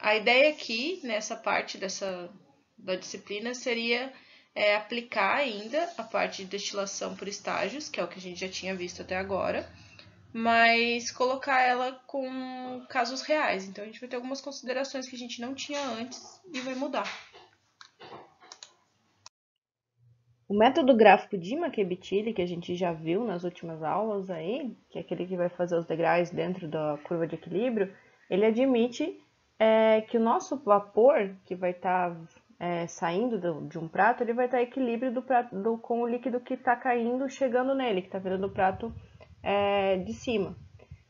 a ideia aqui, nessa parte da disciplina, seria aplicar ainda a parte de destilação por estágios, que é o que a gente já tinha visto até agora, mas colocar ela com casos reais. Então, a gente vai ter algumas considerações que a gente não tinha antes e vai mudar. O método gráfico de McAbee-Tilly, que a gente já viu nas últimas aulas aí, que é aquele que vai fazer os degraus dentro da curva de equilíbrio, ele admite que o nosso vapor, que vai estar saindo de um prato, ele vai estar em equilíbrio com o líquido que está caindo, chegando nele, que está vindo do prato de cima.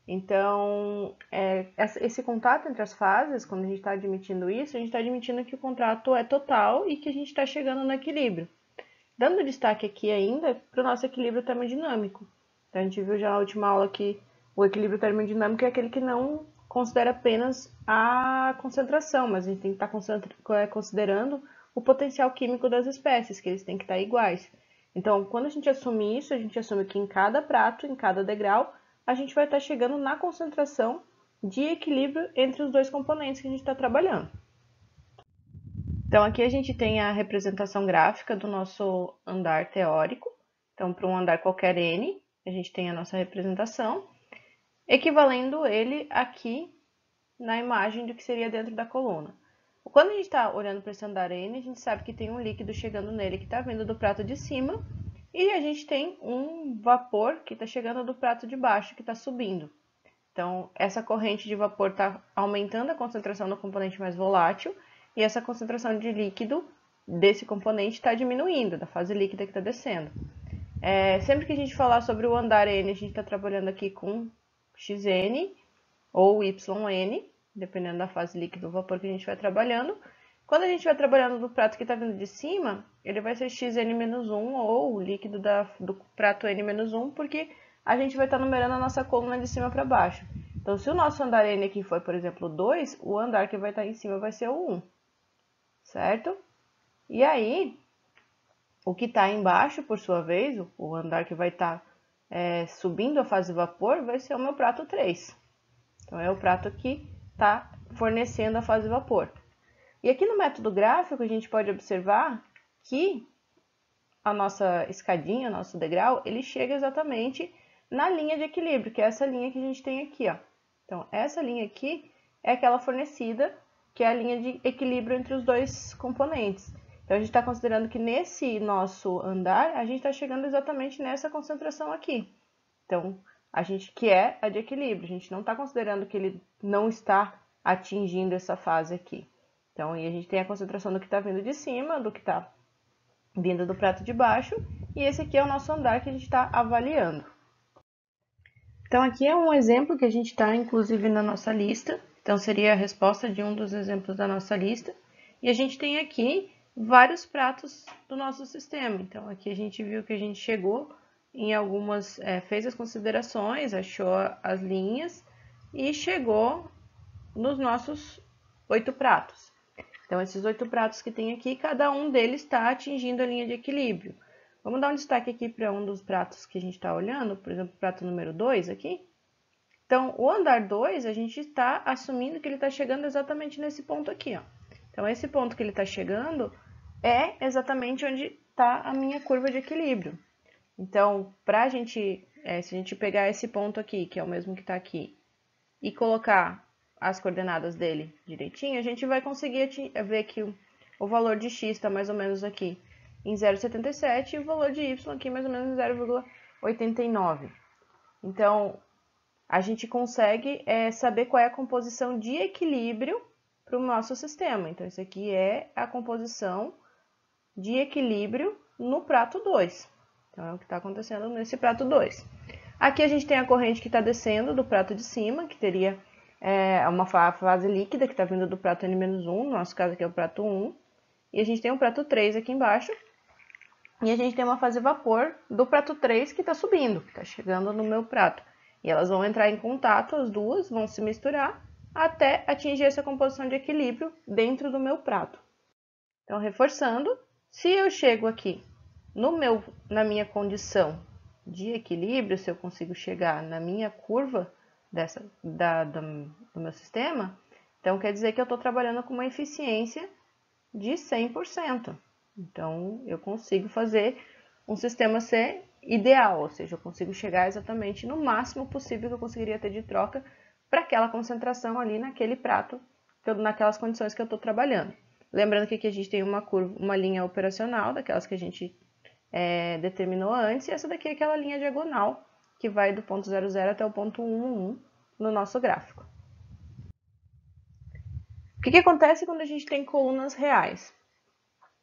Então, esse contato entre as fases, quando a gente está admitindo isso, a gente está admitindo que o contrato é total e que a gente está chegando no equilíbrio. Dando destaque aqui ainda para o nosso equilíbrio termodinâmico. Então, a gente viu já na última aula que o equilíbrio termodinâmico é aquele que não considera apenas a concentração, mas a gente tem que estar considerando o potencial químico das espécies, que eles têm que estar iguais. Então, quando a gente assume isso, a gente assume que em cada prato, em cada degrau, a gente vai estar chegando na concentração de equilíbrio entre os dois componentes que a gente está trabalhando. Então, aqui a gente tem a representação gráfica do nosso andar teórico. Então, para um andar qualquer N, a gente tem a nossa representação, equivalendo ele aqui na imagem do que seria dentro da coluna. Quando a gente está olhando para esse andar N, a gente sabe que tem um líquido chegando nele que está vindo do prato de cima, e a gente tem um vapor que está chegando do prato de baixo, que está subindo. Então, essa corrente de vapor está aumentando a concentração do componente mais volátil, e essa concentração de líquido desse componente está diminuindo, da fase líquida que está descendo. Sempre que a gente falar sobre o andar N, a gente está trabalhando aqui com Xn ou Yn, dependendo da fase líquida do vapor que a gente vai trabalhando. Quando a gente vai trabalhando do prato que está vindo de cima, ele vai ser Xn-1 ou o líquido do prato N-1, porque a gente vai estar numerando a nossa coluna de cima para baixo. Então, se o nosso andar N aqui for, por exemplo, 2, o andar que vai estar em cima vai ser o 1, certo? E aí, o que está embaixo, por sua vez, o andar que vai estar subindo a fase vapor, vai ser o meu prato 3. Então, é o prato que está fornecendo a fase vapor. E aqui no método gráfico, a gente pode observar que a nossa escadinha, o nosso degrau, ele chega exatamente na linha de equilíbrio, que é essa linha que a gente tem aqui, ó. Então, essa linha aqui é aquela fornecida, que é a linha de equilíbrio entre os dois componentes. Então, a gente está considerando que nesse nosso andar, a gente está chegando exatamente nessa concentração aqui. Então, a gente que é a de equilíbrio, a gente não está considerando que ele não está atingindo essa fase aqui. Então, e a gente tem a concentração do que está vindo de cima, do que está vindo do prato de baixo, e esse aqui é o nosso andar que a gente está avaliando. Então, aqui é um exemplo que a gente está, inclusive, na nossa lista. Então, seria a resposta de um dos exemplos da nossa lista. E a gente tem aqui vários pratos do nosso sistema. Então, aqui a gente viu que a gente chegou em algumas, fez as considerações, achou as linhas e chegou nos nossos 8 pratos. Então, esses 8 pratos que tem aqui, cada um deles está atingindo a linha de equilíbrio. Vamos dar um destaque aqui para um dos pratos que a gente está olhando, por exemplo, o prato número 2 aqui. Então, o andar 2, a gente está assumindo que ele está chegando exatamente nesse ponto aqui, ó. Então, esse ponto que ele está chegando é exatamente onde está a minha curva de equilíbrio. Então, pra gente, se a gente pegar esse ponto aqui, que é o mesmo que está aqui, e colocar as coordenadas dele direitinho, a gente vai conseguir ver que o valor de x está mais ou menos aqui em 0,77 e o valor de y aqui mais ou menos em 0,89. Então, a gente consegue saber qual é a composição de equilíbrio para o nosso sistema. Então, isso aqui é a composição de equilíbrio no prato 2. Então, é o que está acontecendo nesse prato 2. Aqui a gente tem a corrente que está descendo do prato de cima, que teria uma fase líquida que está vindo do prato N-1, no nosso caso aqui é o prato 1. E a gente tem o prato 3 aqui embaixo. E a gente tem uma fase vapor do prato 3 que está subindo, que está chegando no meu prato. E elas vão entrar em contato, as duas vão se misturar, até atingir essa composição de equilíbrio dentro do meu prato. Então, reforçando, se eu chego aqui na minha condição de equilíbrio, se eu consigo chegar na minha curva do meu sistema, Então, quer dizer que eu estou trabalhando com uma eficiência de 100%. Então, eu consigo fazer um sistema ser ideal, ou seja, eu consigo chegar exatamente no máximo possível que eu conseguiria ter de troca para aquela concentração ali naquele prato, naquelas condições que eu estou trabalhando. Lembrando que aqui a gente tem uma curva, uma linha operacional, daquelas que a gente determinou antes, e essa daqui é aquela linha diagonal, que vai do ponto 00 até o ponto 1, no nosso gráfico. O que acontece quando a gente tem colunas reais?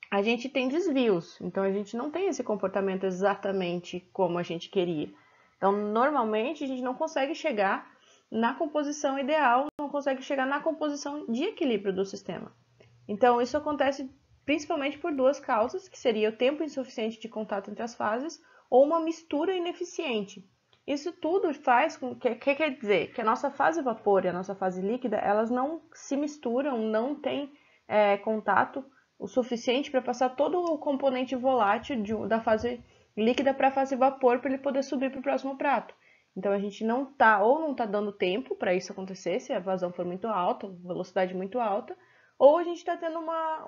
A gente tem desvios, então a gente não tem esse comportamento exatamente como a gente queria. Então, normalmente, a gente não consegue chegar na composição ideal, não consegue chegar na composição de equilíbrio do sistema. Então, isso acontece principalmente por duas causas, que seria o tempo insuficiente de contato entre as fases ou uma mistura ineficiente. Isso tudo faz com que quer dizer que a nossa fase vapor e a nossa fase líquida, elas não se misturam, não têm contato o suficiente para passar todo o componente volátil da fase líquida para a fase vapor para ele poder subir para o próximo prato. Então a gente não está dando tempo para isso acontecer, se a vazão for muito alta, velocidade muito alta, ou a gente está tendo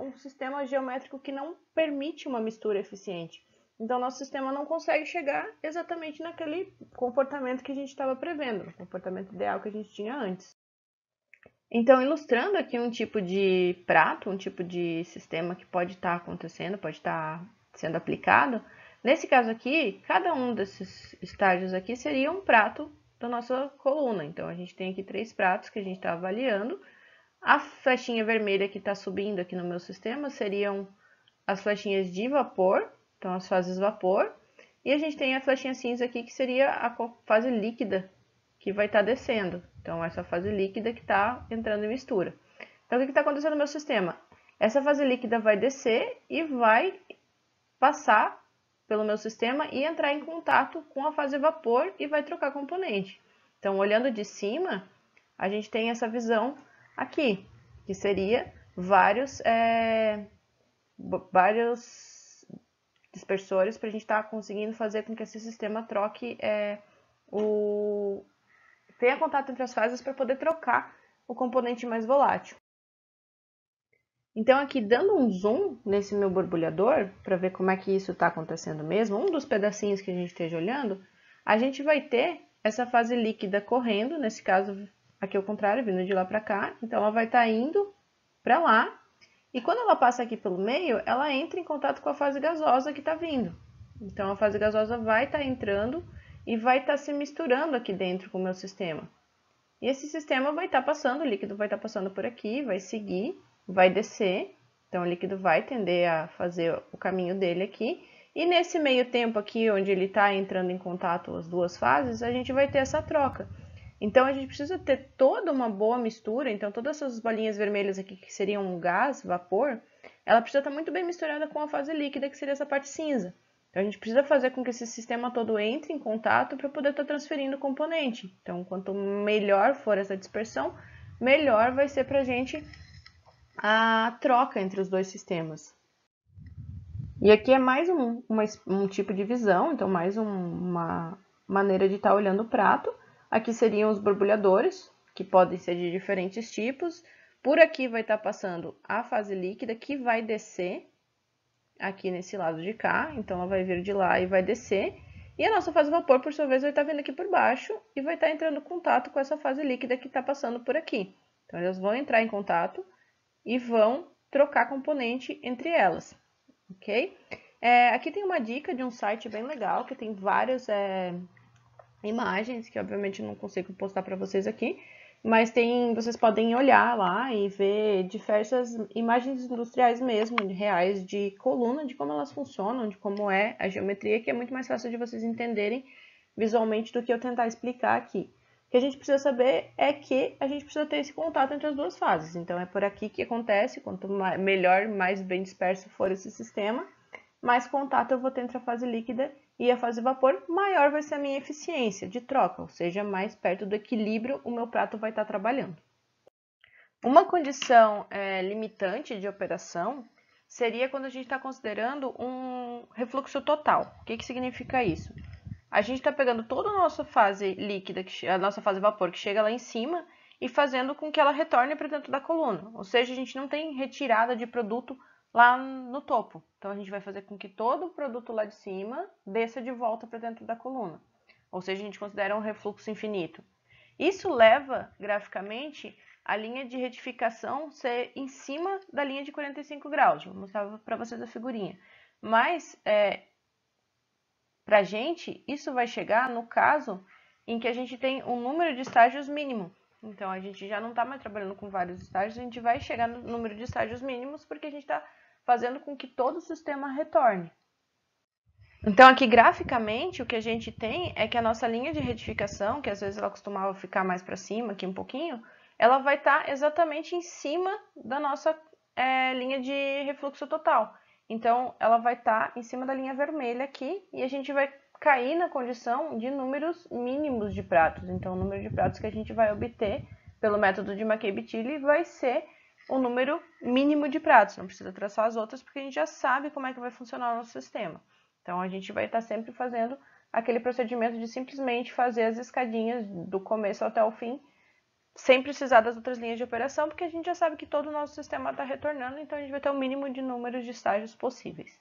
um sistema geométrico que não permite uma mistura eficiente. Então nosso sistema não consegue chegar exatamente naquele comportamento que a gente estava prevendo, no comportamento ideal que a gente tinha antes. Então, ilustrando aqui um tipo de prato, um tipo de sistema que pode estar acontecendo, pode estar sendo aplicado. Nesse caso aqui, cada um desses estágios aqui seria um prato da nossa coluna. Então, a gente tem aqui 3 pratos que a gente está avaliando. A flechinha vermelha que está subindo aqui no meu sistema seriam as flechinhas de vapor, então as fases vapor. E a gente tem a flechinha cinza aqui que seria a fase líquida, que vai estar descendo. Então, essa fase líquida que está entrando em mistura. Então, o que está acontecendo no meu sistema? Essa fase líquida vai descer e vai passar pelo meu sistema e entrar em contato com a fase vapor e vai trocar componente. Então, olhando de cima, a gente tem essa visão aqui, que seria vários dispersores para a gente estar conseguindo fazer com que esse sistema troque tenha contato entre as fases para poder trocar o componente mais volátil. Então, aqui dando um zoom nesse meu borbulhador, para ver como é que isso está acontecendo mesmo, um dos pedacinhos que a gente esteja olhando, a gente vai ter essa fase líquida correndo, nesse caso aqui ao contrário, vindo de lá para cá, então ela vai estar indo para lá, e quando ela passa aqui pelo meio, ela entra em contato com a fase gasosa que está vindo. Então, a fase gasosa vai estar entrando e vai estar se misturando aqui dentro com o meu sistema. E esse sistema vai estar passando, o líquido vai estar passando por aqui, vai seguir, vai descer. Então, o líquido vai tender a fazer o caminho dele aqui. E nesse meio tempo aqui, onde ele está entrando em contato as duas fases, a gente vai ter essa troca. Então, a gente precisa ter toda uma boa mistura. Então, todas essas bolinhas vermelhas aqui, que seriam um gás, vapor, ela precisa estar muito bem misturada com a fase líquida, que seria essa parte cinza. Então, a gente precisa fazer com que esse sistema todo entre em contato para poder estar transferindo o componente. Então, quanto melhor for essa dispersão, melhor vai ser para a gente a troca entre os dois sistemas. E aqui é mais um tipo de visão, então mais uma maneira de estar olhando o prato. Aqui seriam os borbulhadores, que podem ser de diferentes tipos. Por aqui vai estar passando a fase líquida, que vai descer aqui nesse lado de cá. Então, ela vai vir de lá e vai descer. E a nossa fase vapor, por sua vez, vai estar vindo aqui por baixo e vai estar entrando em contato com essa fase líquida que está passando por aqui. Então, elas vão entrar em contato e vão trocar componente entre elas, ok? Aqui tem uma dica de um site bem legal, que tem várias imagens, que obviamente eu não consigo postar para vocês aqui, mas vocês podem olhar lá e ver diversas imagens industriais mesmo, reais, de coluna, de como elas funcionam, de como é a geometria, que é muito mais fácil de vocês entenderem visualmente do que eu tentar explicar aqui. O que a gente precisa saber é que a gente precisa ter esse contato entre as duas fases. Então, é por aqui que acontece, quanto melhor, mais bem disperso for esse sistema, mais contato eu vou ter entre a fase líquida e a fase vapor, maior vai ser a minha eficiência de troca, ou seja, mais perto do equilíbrio o meu prato vai estar trabalhando. Uma condição limitante de operação seria quando a gente está considerando um refluxo total. O que significa isso? A gente está pegando toda a nossa fase líquida, a nossa fase vapor, que chega lá em cima, e fazendo com que ela retorne para dentro da coluna. Ou seja, a gente não tem retirada de produto lá no topo. Então, a gente vai fazer com que todo o produto lá de cima desça de volta para dentro da coluna. Ou seja, a gente considera um refluxo infinito. Isso leva, graficamente, a linha de retificação ser em cima da linha de 45 graus. Vou mostrar para vocês a figurinha. Mas, para a gente, isso vai chegar no caso em que a gente tem um número de estágios mínimo. Então, a gente já não está mais trabalhando com vários estágios, a gente vai chegar no número de estágios mínimos porque a gente está fazendo com que todo o sistema retorne. Então, aqui graficamente, o que a gente tem é que a nossa linha de retificação, que às vezes ela costumava ficar mais para cima, aqui um pouquinho, ela vai estar exatamente em cima da nossa linha de refluxo total. Então, ela vai estar em cima da linha vermelha aqui e a gente vai cair na condição de números mínimos de pratos. Então, o número de pratos que a gente vai obter pelo método de McCabe-Tilly vai ser o número mínimo de pratos. Não precisa traçar as outras porque a gente já sabe como é que vai funcionar o nosso sistema. Então, a gente vai estar sempre fazendo aquele procedimento de simplesmente fazer as escadinhas do começo até o fim, sem precisar das outras linhas de operação, porque a gente já sabe que todo o nosso sistema está retornando, então a gente vai ter o mínimo de números de estágios possíveis.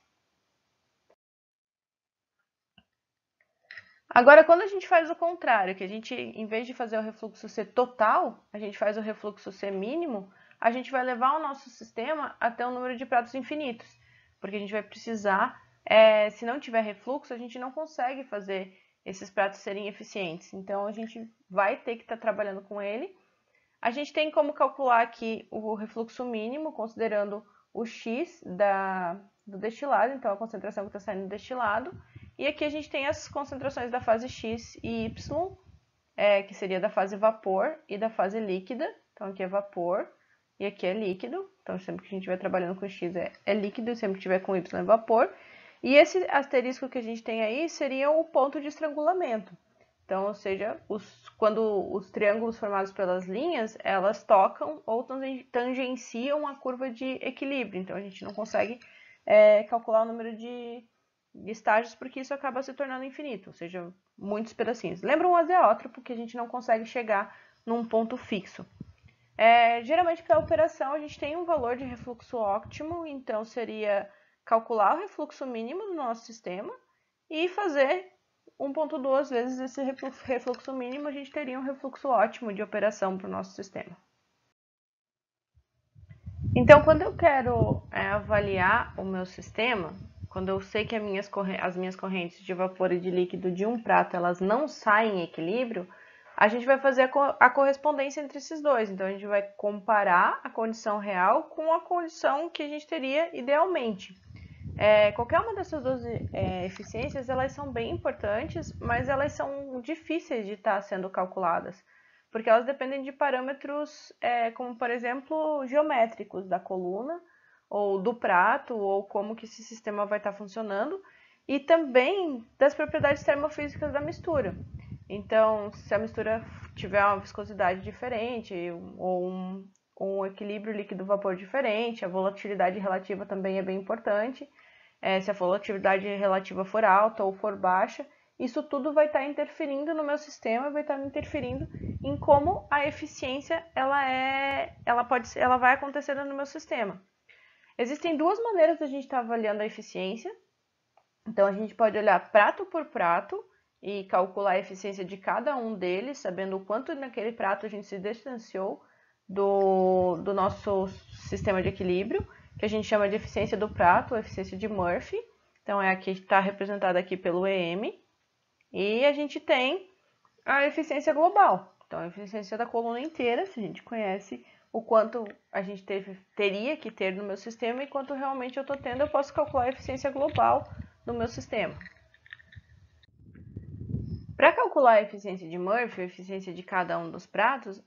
Agora, quando a gente faz o contrário, que a gente, em vez de fazer o refluxo ser total, a gente faz o refluxo ser mínimo, a gente vai levar o nosso sistema até um número de pratos infinitos, porque a gente vai precisar... se não tiver refluxo, a gente não consegue fazer esses pratos serem eficientes. Então, a gente vai ter que estar trabalhando com ele. A gente tem como calcular aqui o refluxo mínimo, considerando o X do destilado, então a concentração que está saindo do destilado. E aqui a gente tem as concentrações da fase X e Y, que seria da fase vapor e da fase líquida. Então, aqui é vapor e aqui é líquido. Então, sempre que a gente estiver trabalhando com X é líquido, e sempre que estiver com Y é vapor. E esse asterisco que a gente tem aí seria o ponto de estrangulamento. Então, ou seja, quando os triângulos formados pelas linhas, elas tocam ou tangenciam a curva de equilíbrio. Então, a gente não consegue calcular o número de estágios porque isso acaba se tornando infinito, ou seja, muitos pedacinhos. Lembra um azeótropo que a gente não consegue chegar num ponto fixo. Geralmente, para a operação, a gente tem um valor de refluxo óptimo, então seria calcular o refluxo mínimo do nosso sistema e fazer 1,2 vezes esse refluxo mínimo, a gente teria um refluxo ótimo de operação para o nosso sistema. Então, quando eu quero avaliar o meu sistema, quando eu sei que as minhas correntes de vapor e de líquido de um prato elas não saem em equilíbrio, a gente vai fazer a correspondência entre esses dois. Então, a gente vai comparar a condição real com a condição que a gente teria idealmente. Qualquer uma dessas duas eficiências, elas são bem importantes, mas elas são difíceis de estar sendo calculadas, porque elas dependem de parâmetros como, por exemplo, geométricos da coluna, ou do prato, ou como que esse sistema vai estar funcionando, e também das propriedades termofísicas da mistura. Então, se a mistura tiver uma viscosidade diferente, ou um equilíbrio líquido-vapor diferente, a volatilidade relativa também é bem importante. Se a volatilidade relativa for alta ou for baixa, isso tudo vai estar interferindo no meu sistema, vai estar interferindo em como a eficiência ela vai acontecendo no meu sistema. Existem duas maneiras de a gente estar avaliando a eficiência. Então, a gente pode olhar prato por prato e calcular a eficiência de cada um deles, sabendo o quanto naquele prato a gente se distanciou do nosso sistema de equilíbrio, que a gente chama de eficiência do prato, ou eficiência de Murphy. Então, é a que está representada aqui pelo EM. E a gente tem a eficiência global. Então, a eficiência da coluna inteira, se a gente conhece o quanto a gente teria que ter no meu sistema e quanto realmente eu estou tendo, eu posso calcular a eficiência global do meu sistema. Para calcular a eficiência de Murphy, a eficiência de cada um dos pratos,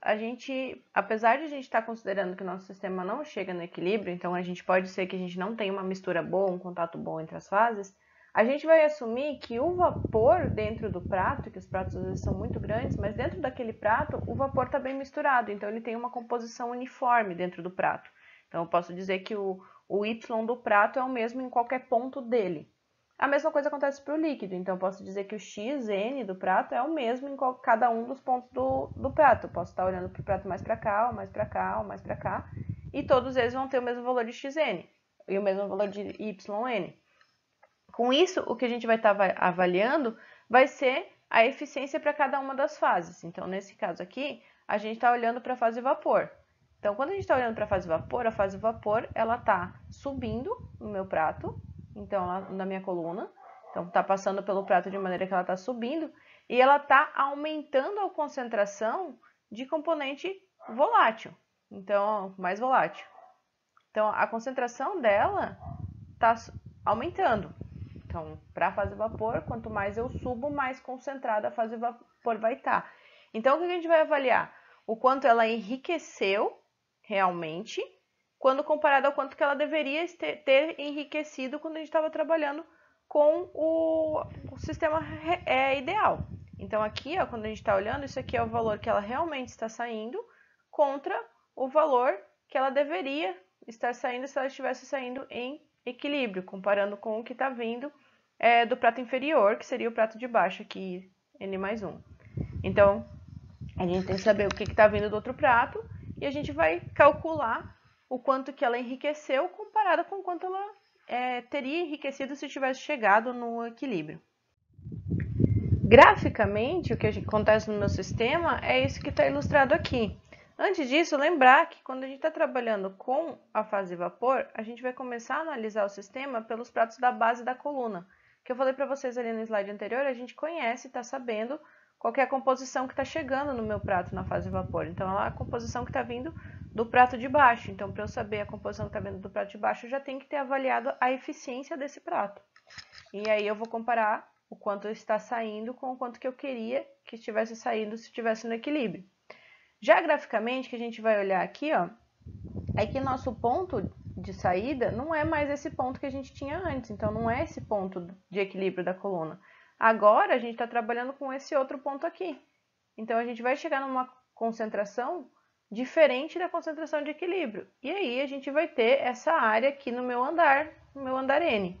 apesar de a gente estar considerando que o nosso sistema não chega no equilíbrio, então a gente pode ser que a gente não tenha uma mistura boa, um contato bom entre as fases, a gente vai assumir que o vapor dentro do prato, que os pratos às vezes são muito grandes, mas dentro daquele prato o vapor está bem misturado, então ele tem uma composição uniforme dentro do prato. Então eu posso dizer que o Y do prato é o mesmo em qualquer ponto dele. A mesma coisa acontece para o líquido, então eu posso dizer que o xn do prato é o mesmo em cada um dos pontos do prato. Eu posso estar olhando para o prato mais para cá, ou mais para cá, ou mais para cá, e todos eles vão ter o mesmo valor de xn e o mesmo valor de yn. Com isso, o que a gente vai estar avaliando vai ser a eficiência para cada uma das fases. Então, nesse caso aqui, a gente está olhando para a fase vapor. Então, quando a gente está olhando para a fase vapor, ela está subindo no meu prato, então na minha coluna. Então, está passando pelo prato de maneira que ela está subindo e ela está aumentando a concentração de componente volátil, então mais volátil. Então, a concentração dela está aumentando. Então, para a fase vapor, quanto mais eu subo, mais concentrada a fase vapor vai estar. Então, o que a gente vai avaliar? O quanto ela enriqueceu realmente, quando comparado ao quanto que ela deveria ter enriquecido quando a gente estava trabalhando com o sistema ideal. Então, aqui, ó, quando a gente está olhando, isso aqui é o valor que ela realmente está saindo contra o valor que ela deveria estar saindo se ela estivesse saindo em equilíbrio, comparando com o que está vindo do prato inferior, que seria o prato de baixo aqui, N mais 1. Então, a gente tem que saber o que está vindo do outro prato e a gente vai calcular o quanto que ela enriqueceu comparado com o quanto ela teria enriquecido se tivesse chegado no equilíbrio. Graficamente, o que acontece no meu sistema é isso que está ilustrado aqui. Antes disso, lembrar que quando a gente está trabalhando com a fase vapor, a gente vai começar a analisar o sistema pelos pratos da base da coluna. Que eu falei para vocês ali no slide anterior, a gente conhece, está sabendo qual é a composição que está chegando no meu prato na fase vapor. Então, é a composição que está vindo do prato de baixo. Então, para eu saber a composição que está vindo do prato de baixo, eu já tenho que ter avaliado a eficiência desse prato. E aí eu vou comparar o quanto está saindo com o quanto que eu queria que estivesse saindo se estivesse no equilíbrio. Já graficamente, que a gente vai olhar aqui, ó, é que nosso ponto de saída não é mais esse ponto que a gente tinha antes. Então, não é esse ponto de equilíbrio da coluna. Agora, a gente está trabalhando com esse outro ponto aqui. Então, a gente vai chegar numa concentração diferente da concentração de equilíbrio. E aí, a gente vai ter essa área aqui no meu andar N,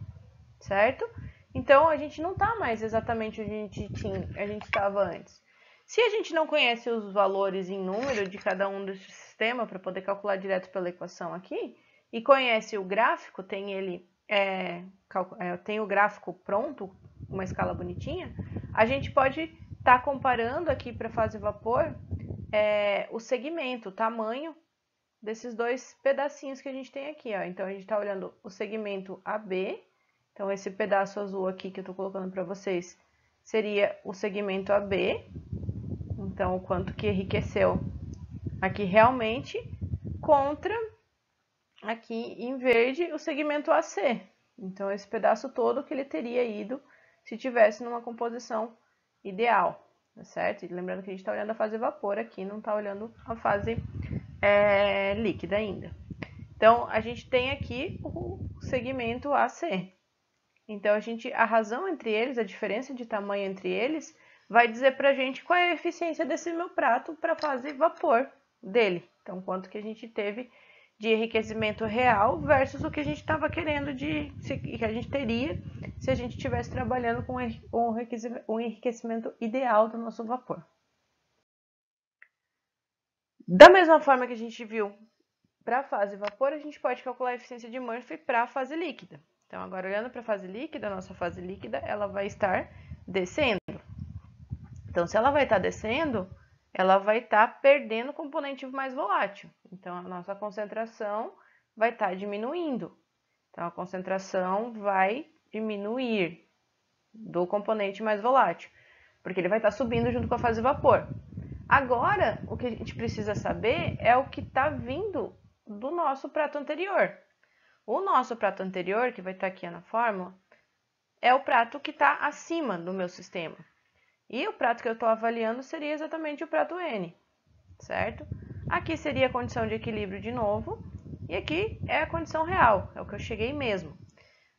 certo? Então, a gente não está mais exatamente onde a gente estava antes. Se a gente não conhece os valores em número de cada um desse sistema para poder calcular direto pela equação aqui, e conhece o gráfico, tem o gráfico pronto, uma escala bonitinha, a gente pode estar comparando aqui para a fase vapor o segmento, o tamanho desses dois pedacinhos que a gente tem aqui. Ó. Então, a gente está olhando o segmento AB, então esse pedaço azul aqui que eu estou colocando para vocês seria o segmento AB, então o quanto que enriqueceu aqui realmente, contra aqui em verde o segmento AC. Então, esse pedaço todo que ele teria ido se tivesse numa composição ideal, tá certo? E lembrando que a gente está olhando a fase vapor aqui, não está olhando a fase líquida ainda. Então, a gente tem aqui o segmento AC. Então, a razão entre eles, a diferença de tamanho entre eles, vai dizer pra gente qual é a eficiência desse meu prato para a fase vapor dele. Então, quanto que a gente teve de enriquecimento real versus o que a gente estava querendo que a gente teria se a gente estivesse trabalhando com o enriquecimento ideal do nosso vapor. Da mesma forma que a gente viu para a fase vapor, a gente pode calcular a eficiência de Murphy para a fase líquida. Então, agora olhando para a fase líquida, a nossa fase líquida ela vai estar descendo. Então, se ela vai estar descendo, ela vai estar perdendo componente mais volátil. Então, a nossa concentração vai estar diminuindo. Então, a concentração vai diminuir do componente mais volátil, porque ele vai estar subindo junto com a fase vapor. Agora, o que a gente precisa saber é o que está vindo do nosso prato anterior. O nosso prato anterior, que vai estar aqui na fórmula, é o prato que está acima do meu sistema. E o prato que eu estou avaliando seria exatamente o prato N, certo? Aqui seria a condição de equilíbrio de novo, e aqui é a condição real, é o que eu cheguei mesmo.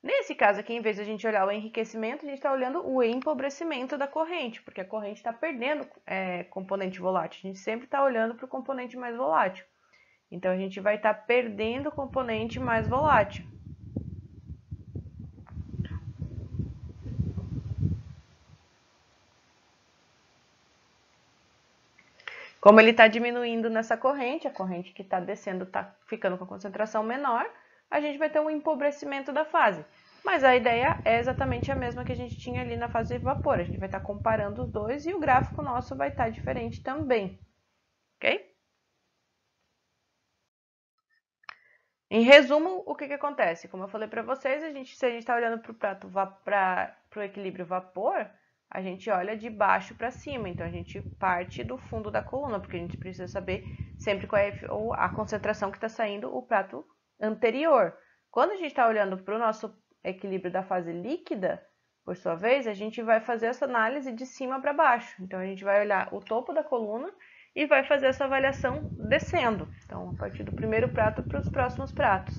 Nesse caso aqui, em vez de a gente olhar o enriquecimento, a gente está olhando o empobrecimento da corrente, porque a corrente está perdendo componente volátil. A gente sempre está olhando para o componente mais volátil. Então, a gente vai estar perdendo o componente mais volátil. Como ele está diminuindo nessa corrente, a corrente que está descendo está ficando com a concentração menor, a gente vai ter um empobrecimento da fase. Mas a ideia é exatamente a mesma que a gente tinha ali na fase de vapor. A gente vai estar comparando os dois e o gráfico nosso vai estar diferente também. Ok? Em resumo, o que acontece? Como eu falei para vocês, se a gente está olhando para o equilíbrio vapor, a gente olha de baixo para cima. Então, a gente parte do fundo da coluna, porque a gente precisa saber sempre qual é a concentração que está saindo o prato anterior. Quando a gente está olhando para o nosso equilíbrio da fase líquida, por sua vez, a gente vai fazer essa análise de cima para baixo. Então, a gente vai olhar o topo da coluna e vai fazer essa avaliação descendo. Então, a partir do primeiro prato para os próximos pratos.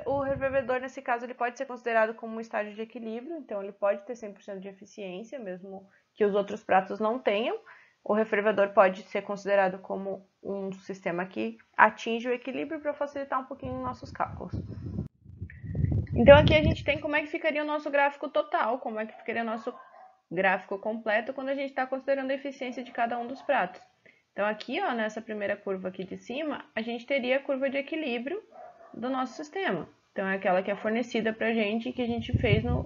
O refervedor, nesse caso, ele pode ser considerado como um estágio de equilíbrio. Então, ele pode ter 100% de eficiência, mesmo que os outros pratos não tenham. O refervedor pode ser considerado como um sistema que atinge o equilíbrio para facilitar um pouquinho os nossos cálculos. Então, aqui a gente tem como é que ficaria o nosso gráfico total, como é que ficaria o nosso gráfico completo quando a gente está considerando a eficiência de cada um dos pratos. Então, aqui, ó, nessa primeira curva aqui de cima, a gente teria a curva de equilíbrio do nosso sistema. Então, é aquela que é fornecida para a gente, que a gente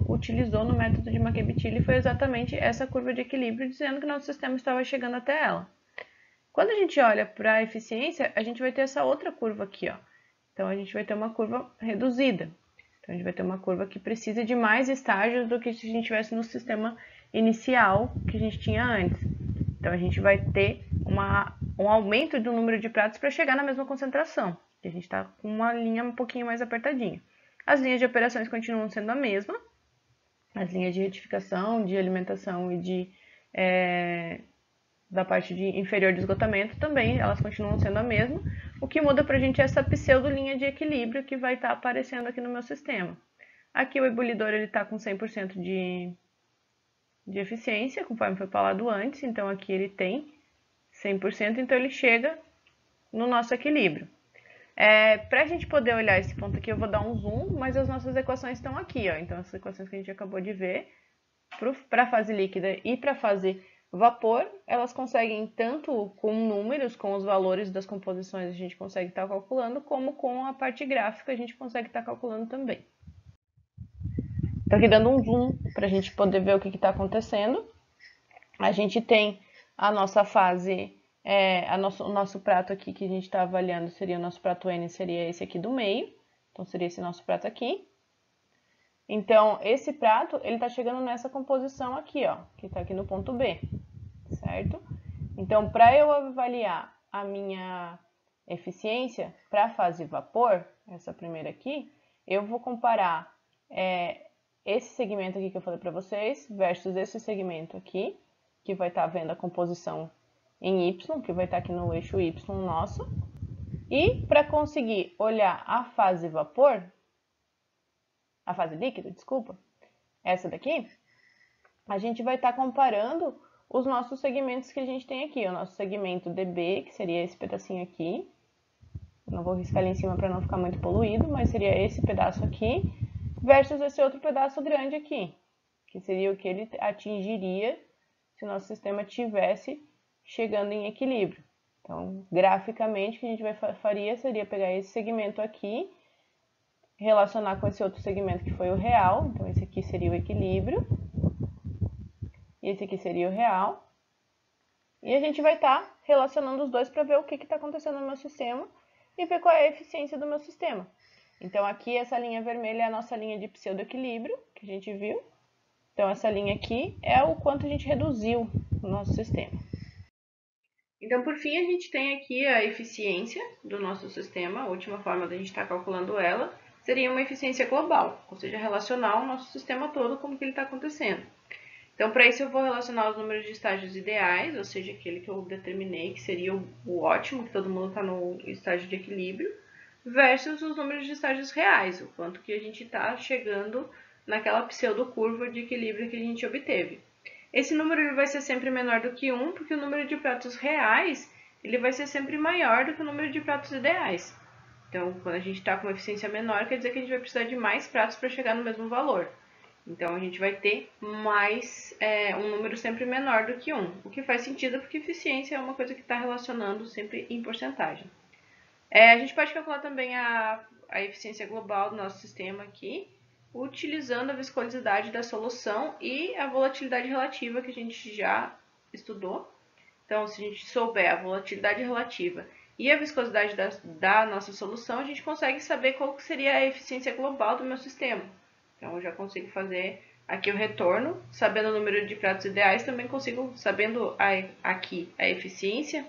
utilizou no método de McEbitili, foi exatamente essa curva de equilíbrio, dizendo que nosso sistema estava chegando até ela. Quando a gente olha para a eficiência, a gente vai ter essa outra curva aqui, ó. Então, a gente vai ter uma curva reduzida. Então, a gente vai ter uma curva que precisa de mais estágios do que se a gente tivesse no sistema inicial que a gente tinha antes. Então, a gente vai ter um aumento do número de pratos para chegar na mesma concentração. A gente está com uma linha um pouquinho mais apertadinha. As linhas de operações continuam sendo a mesma. As linhas de retificação, de alimentação e da parte inferior de esgotamento também, elas continuam sendo a mesma. O que muda para a gente é essa pseudo-linha de equilíbrio que vai estar aparecendo aqui no meu sistema. Aqui o ebulidor está com 100% de eficiência, conforme foi falado antes. Então, aqui ele tem 100%, então ele chega no nosso equilíbrio. Para a gente poder olhar esse ponto aqui, eu vou dar um zoom, mas as nossas equações estão aqui, ó. Então, as equações que a gente acabou de ver, para a fase líquida e para a fase vapor, elas conseguem tanto com números, com os valores das composições a gente consegue estar calculando, como com a parte gráfica a gente consegue estar calculando também. Então, aqui dando um zoom para a gente poder ver o que está acontecendo. A gente tem a nossa fase, o nosso prato aqui que a gente está avaliando seria o nosso prato N, seria esse aqui do meio. Então, seria esse nosso prato aqui. Então, esse prato, ele está chegando nessa composição aqui, ó, que está aqui no ponto B, certo? Então, para eu avaliar a minha eficiência para a fase vapor, essa primeira aqui, eu vou comparar esse segmento aqui que eu falei para vocês versus esse segmento aqui, que vai estar vendo a composição em Y, que vai estar aqui no eixo Y nosso. E para conseguir olhar a fase vapor, a fase líquida, desculpa, essa daqui, a gente vai estar comparando os nossos segmentos que a gente tem aqui. O nosso segmento DB, que seria esse pedacinho aqui. Não vou riscar ali em cima para não ficar muito poluído, mas seria esse pedaço aqui, versus esse outro pedaço grande aqui, que seria o que ele atingiria se o nosso sistema tivesse chegando em equilíbrio. Então, graficamente, o que a gente faria seria pegar esse segmento aqui, relacionar com esse outro segmento que foi o real. Então, esse aqui seria o equilíbrio. E esse aqui seria o real. E a gente vai estar relacionando os dois para ver o que está acontecendo no meu sistema e ver qual é a eficiência do meu sistema. Então, aqui essa linha vermelha é a nossa linha de pseudo-equilíbrio, que a gente viu. Então, essa linha aqui é o quanto a gente reduziu no nosso sistema. Então, por fim, a gente tem aqui a eficiência do nosso sistema. A última forma da gente estar calculando ela seria uma eficiência global, ou seja, relacionar o nosso sistema todo como que ele está acontecendo. Então, para isso eu vou relacionar os números de estágios ideais, ou seja, aquele que eu determinei que seria o ótimo, que todo mundo está no estágio de equilíbrio, versus os números de estágios reais, o quanto que a gente está chegando naquela pseudo-curva de equilíbrio que a gente obteve. Esse número ele vai ser sempre menor do que 1, porque o número de pratos reais ele vai ser sempre maior do que o número de pratos ideais. Então, quando a gente está com uma eficiência menor, quer dizer que a gente vai precisar de mais pratos para chegar no mesmo valor. Então, a gente vai ter um número sempre menor do que 1, o que faz sentido porque eficiência é uma coisa que está relacionando sempre em porcentagem. A gente pode calcular também a eficiência global do nosso sistema aqui, utilizando a viscosidade da solução e a volatilidade relativa que a gente já estudou. Então, se a gente souber a volatilidade relativa e a viscosidade da nossa solução, a gente consegue saber qual seria a eficiência global do meu sistema. Então, eu já consigo fazer aqui o retorno, sabendo o número de pratos ideais, também consigo, sabendo aqui a eficiência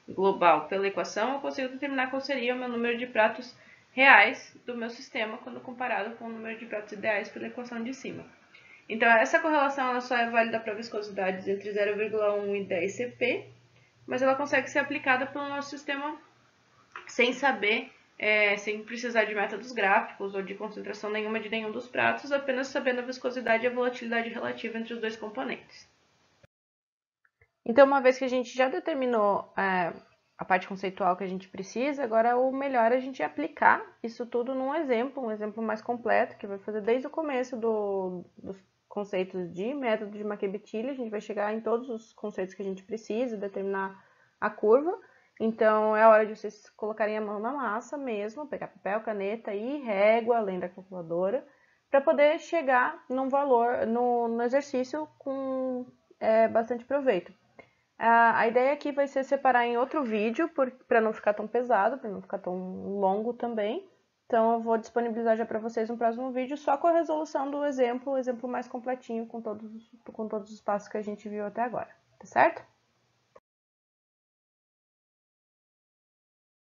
global pela equação, eu consigo determinar qual seria o meu número de pratos reais do meu sistema quando comparado com o número de pratos ideais pela equação de cima. Então, essa correlação ela só é válida para viscosidades entre 0,1 e 10 CP, mas ela consegue ser aplicada pelo nosso sistema sem saber, sem precisar de métodos gráficos ou de concentração nenhuma de nenhum dos pratos, apenas sabendo a viscosidade e a volatilidade relativa entre os dois componentes. Então, uma vez que a gente já determinou a parte conceitual que a gente precisa, agora o melhor é a gente aplicar isso tudo num exemplo, um exemplo mais completo, que vai fazer desde o começo dos conceitos de método de Maquet-Bethilli, a gente vai chegar em todos os conceitos que a gente precisa, determinar a curva. Então, é a hora de vocês colocarem a mão na massa mesmo, pegar papel, caneta e régua, além da calculadora, para poder chegar num valor, no exercício com bastante proveito. A ideia aqui vai ser separar em outro vídeo, para não ficar tão pesado, para não ficar tão longo também. Então, eu vou disponibilizar já para vocês um próximo vídeo só com a resolução do exemplo, o exemplo mais completinho com todos os passos que a gente viu até agora, tá certo?